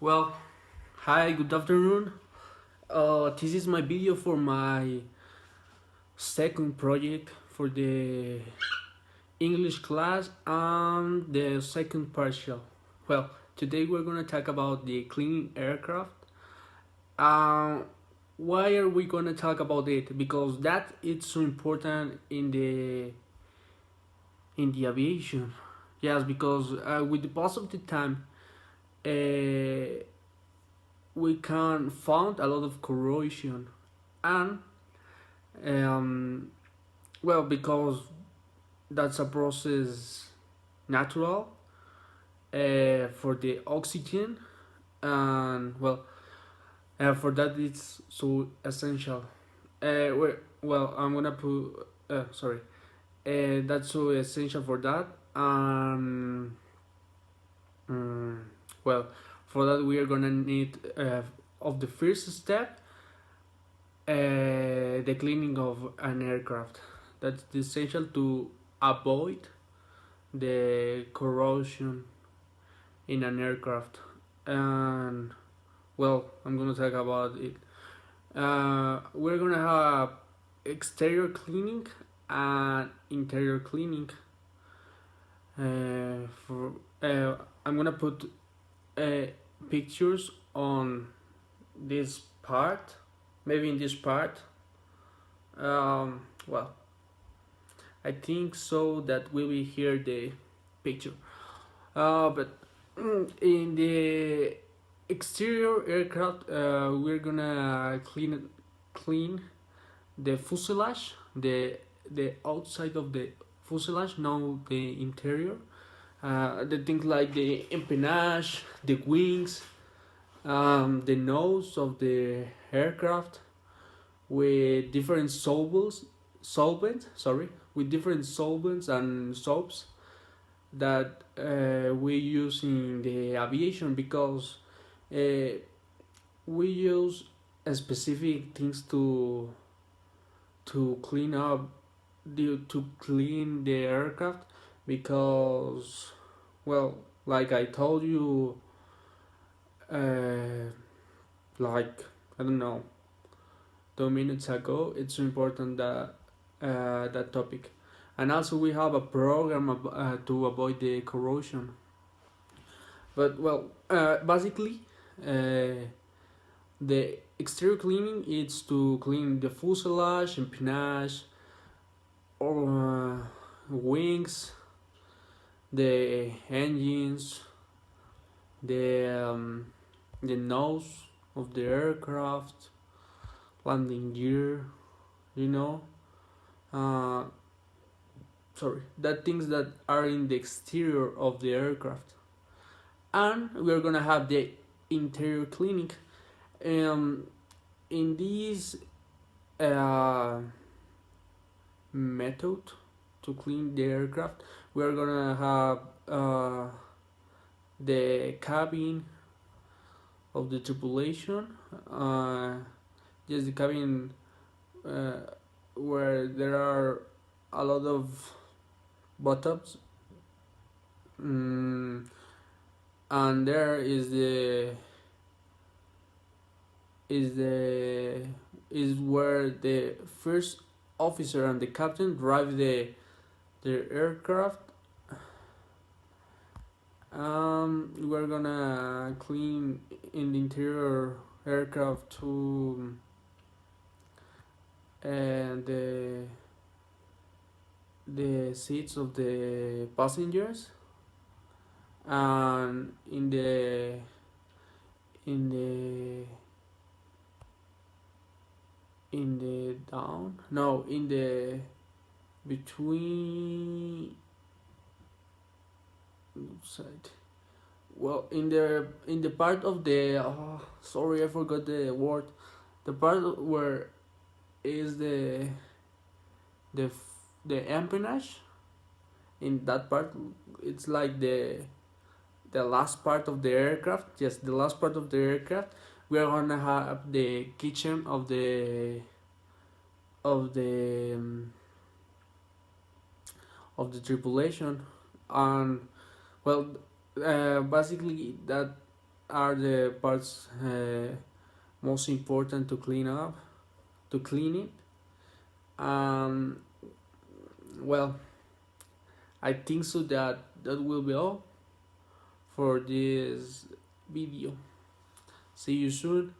Well, hi, good afternoon. This is my video for my second project for the English class and the second partial. Well, today we're gonna talk about the cleaning aircraft. Um, why are we gonna talk about it? Because that is so important in the aviation. Yes, because with the pass of the time, uh, we can found a lot of corrosion and um, well, because that's a process natural for the oxygen, and well, for that it's so essential. Well, I'm gonna put sorry. That's so essential for that. Mm, well, for that we are gonna need of the first step, the cleaning of an aircraft. That's essential to avoid the corrosion in an aircraft. And well, I'm gonna talk about it. We're gonna have exterior cleaning and interior cleaning. For I'm gonna put uh, pictures on this part, maybe in this part. Well, I think so that we will hear the picture. But in the exterior aircraft, we're gonna clean the fuselage, the outside of the fuselage, not the interior. The things like the empennage, the wings, the nose of the aircraft with different with different solvents and soaps that we use in the aviation, because uh, we use specific things to clean up to clean the aircraft, because well, like I told you, uh, like I don't know, 2 minutes ago, it's important that that topic. And also we have a program to avoid the corrosion. But well, basically, uh, the exterior cleaning is to clean the fuselage, empennage, or wings, the engines, the the nose of the aircraft, landing gear, you know, uh, sorry, that things that are in the exterior of the aircraft. And we're gonna have the interior cleaning. Um, in this uh, method to clean the aircraft, we're gonna have the cabin of the tripulation, uh, just the cabin uh, where there are a lot of buttons, mm, and there is the is where the first officer and the captain drive the aircraft. We're gonna clean in the interior aircraft too, and the seats of the passengers, and in the in the down no in the between side, well, in the part of the sorry, I forgot the word, the part where is the the empennage. In that part, it's like the last part of the aircraft, yes, the last part of the aircraft. We are gonna have the kitchen of the um, of the tripulation. And well, basically that are the parts most important to clean it. Um, well, I think so that will be all for this video. See you soon.